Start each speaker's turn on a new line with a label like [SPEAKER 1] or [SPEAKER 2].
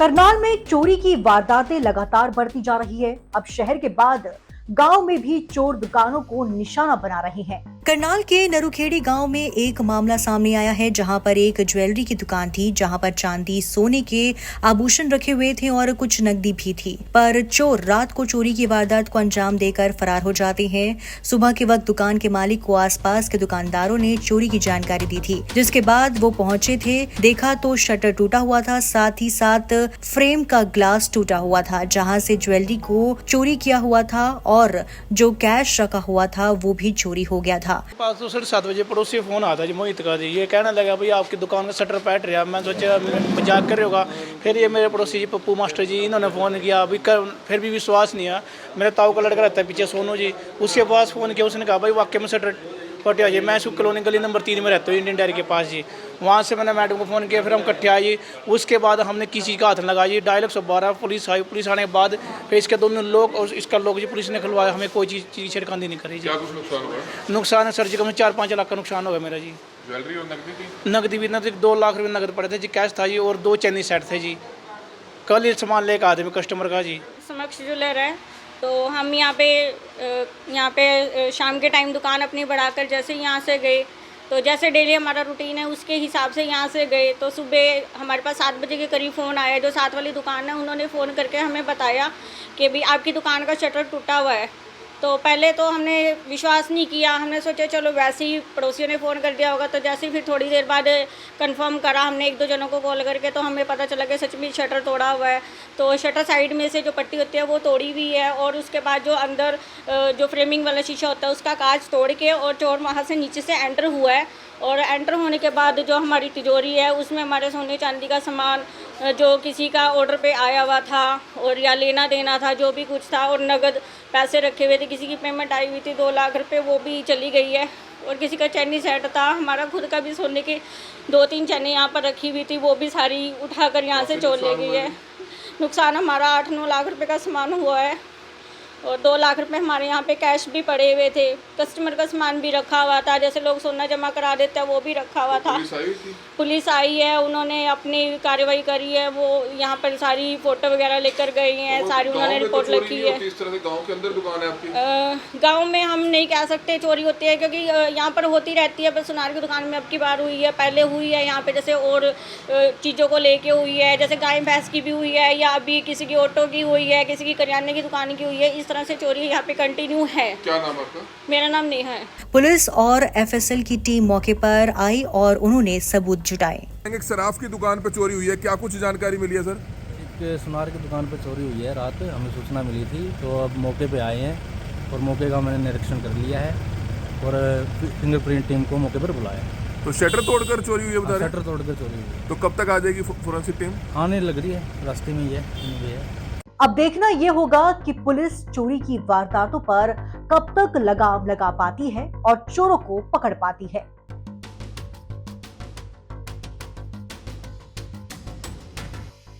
[SPEAKER 1] करनाल में चोरी की वारदातें लगातार बढ़ती जा रही है। अब शहर के बाद गांव में भी चोर दुकानों को निशाना बना रहे हैं। करनाल के नरुखेड़ी गांव में एक मामला सामने आया है, जहां पर एक ज्वेलरी की दुकान थी, जहां पर चांदी सोने के आभूषण रखे हुए थे और कुछ नकदी भी थी। पर चोर रात को चोरी की वारदात को अंजाम देकर फरार हो जाते हैं। सुबह के वक्त दुकान के मालिक को आसपास के दुकानदारों ने चोरी की जानकारी दी थी, जिसके बाद वो पहुंचे थे। देखा तो शटर टूटा हुआ था, साथ ही साथ फ्रेम का ग्लास टूटा हुआ था, जहाँ से ज्वेलरी को चोरी किया हुआ था और जो कैश रखा हुआ था वो भी चोरी हो गया था।
[SPEAKER 2] पास तो 7:30 बजे पड़ोसी फोन आता जी मोहित का जी, ये कहने लगा भाई आपकी दुकान का शटर पैट रहा। मैं सोचा मजाक कर रहे होगा। फिर ये मेरे पड़ोसी जी पप्पू मास्टर जी, इन्होंने फ़ोन किया। अभी फिर भी विश्वास नहीं है। मेरे ताऊ का लड़का रहता है पीछे सोनू जी, उसके पास फ़ोन किया। उसने कहा भाई वाकई में शटर फटे जी। मैं सुख कॉलोनी गली नंबर 3 में रहता हूँ, इंडियन डेयरी के पास जी। वहाँ से मैंने मैडम को फ़ोन किया, फिर हम इकट्ठे आए जी। उसके बाद हमने किसी का हाथ लगा जी। डायल 112 पुलिस आई। पुलिस आने के बाद फिर इसके दोनों लोग और इसका लोग जी पुलिस ने खुलवाया। हमें कोई चीज़ छिड़खानी नहीं करी जी।
[SPEAKER 3] क्या कुछ नुकसान हुआ?
[SPEAKER 2] नुकसान है सर जी, कम से 4-5 लाख का नुकसान हो गया मेरा जी।
[SPEAKER 3] ज्वेलरी और नकदी थी?
[SPEAKER 2] नकदी भी नकदी 2 लाख रुपये नकद पड़े थे जी, कैश था जी, और 2 चैनी सेट थे जी। कल ये सामान लेकर आते कस्टमर का जी।
[SPEAKER 4] समक्ष ज्वेलर है, तो हम यहाँ पे शाम के टाइम दुकान अपनी बढ़ाकर जैसे यहाँ से गए, तो जैसे डेली हमारा रूटीन है उसके हिसाब से यहाँ से गए, तो सुबह हमारे पास 7 बजे के करीब फ़ोन आया। जो साथ वाली दुकान है उन्होंने फ़ोन करके हमें बताया कि भाई आपकी दुकान का शटर टूटा हुआ है। तो पहले तो हमने विश्वास नहीं किया, हमने सोचा चलो वैसे ही पड़ोसियों ने फ़ोन कर दिया होगा। तो जैसे ही फिर थोड़ी देर बाद कंफर्म करा हमने 1-2 जनों को कॉल करके, तो हमें पता चला कि सच में शटर तोड़ा हुआ है। तो शटर साइड में से जो पट्टी होती है वो तोड़ी हुई है, और उसके बाद जो अंदर जो फ्रेमिंग वाला शीशा होता है उसका कांच तोड़ के और चोर वहाँ से नीचे से एंटर हुआ है। और एंटर होने के बाद जो हमारी तिजोरी है उसमें हमारे सोने चांदी का सामान जो किसी का ऑर्डर पे आया हुआ था और या लेना देना था जो भी कुछ था, और नगद पैसे रखे हुए थे, किसी की पेमेंट आई हुई थी 2 लाख रुपए, वो भी चली गई है। और किसी का चैनी सेट था, हमारा खुद का भी सोने की 2-3 चैनी यहाँ पर रखी हुई थी, वो भी सारी उठाकर यहाँ से चोर ले गई है। नुकसान हमारा 8-9 लाख रुपए का सामान हुआ है, और 2 लाख रुपए हमारे यहाँ पे कैश भी पड़े हुए थे। कस्टमर का सामान भी रखा हुआ था, जैसे लोग सोना जमा करा देते हैं वो भी रखा हुआ था। पुलिस आई है, उन्होंने अपनी कार्रवाई करी है। वो यहाँ पर सारी फ़ोटो वगैरह लेकर गई हैं, सारी उन्होंने रिपोर्ट लिखी है।
[SPEAKER 3] इस तरह से गांव के अंदर दुकान है आपकी?
[SPEAKER 4] गांव में हम नहीं कह सकते चोरी होती है, क्योंकि यहाँ पर होती रहती है। बस सुनार की दुकान में अब की बार हुई है, पहले हुई है यहाँ पे जैसे और चीज़ों को लेके हुई है, जैसे गाय भैंस की भी हुई है, या अभी किसी की ऑटो की हुई है, किसी की करियाने की दुकान की हुई है। इस तरह से चोरी यहाँ पे कंटिन्यू है।
[SPEAKER 3] क्या नाम आपका?
[SPEAKER 4] मेरा नाम नेहा है।
[SPEAKER 1] पुलिस और एफएसएल की टीम मौके पर आई और उन्होंने सबूत जुटाए।
[SPEAKER 3] एक सराफ की दुकान पर चोरी हुई है, क्या कुछ जानकारी मिली है सर?
[SPEAKER 5] एक सुनार की दुकान पर चोरी हुई है, रात हमें सूचना मिली थी, तो अब मौके पे आए हैं और मौके का मैंने निरीक्षण कर लिया है और फिंगरप्रिंट टीम को मौके पर बुलाया।
[SPEAKER 3] तो शटर तोड़कर चोरी हुई है बता रहे?
[SPEAKER 5] शटर तोड़कर चोरी हुई है।
[SPEAKER 3] तो कब तक आ जाएगी फोरेंसिक टीम?
[SPEAKER 5] आने लग रही है, रास्ते में ही है।
[SPEAKER 1] अब देखना ये होगा कि पुलिस चोरी की वारदातों पर कब तक लगाम लगा पाती है और चोरों को पकड़ पाती है।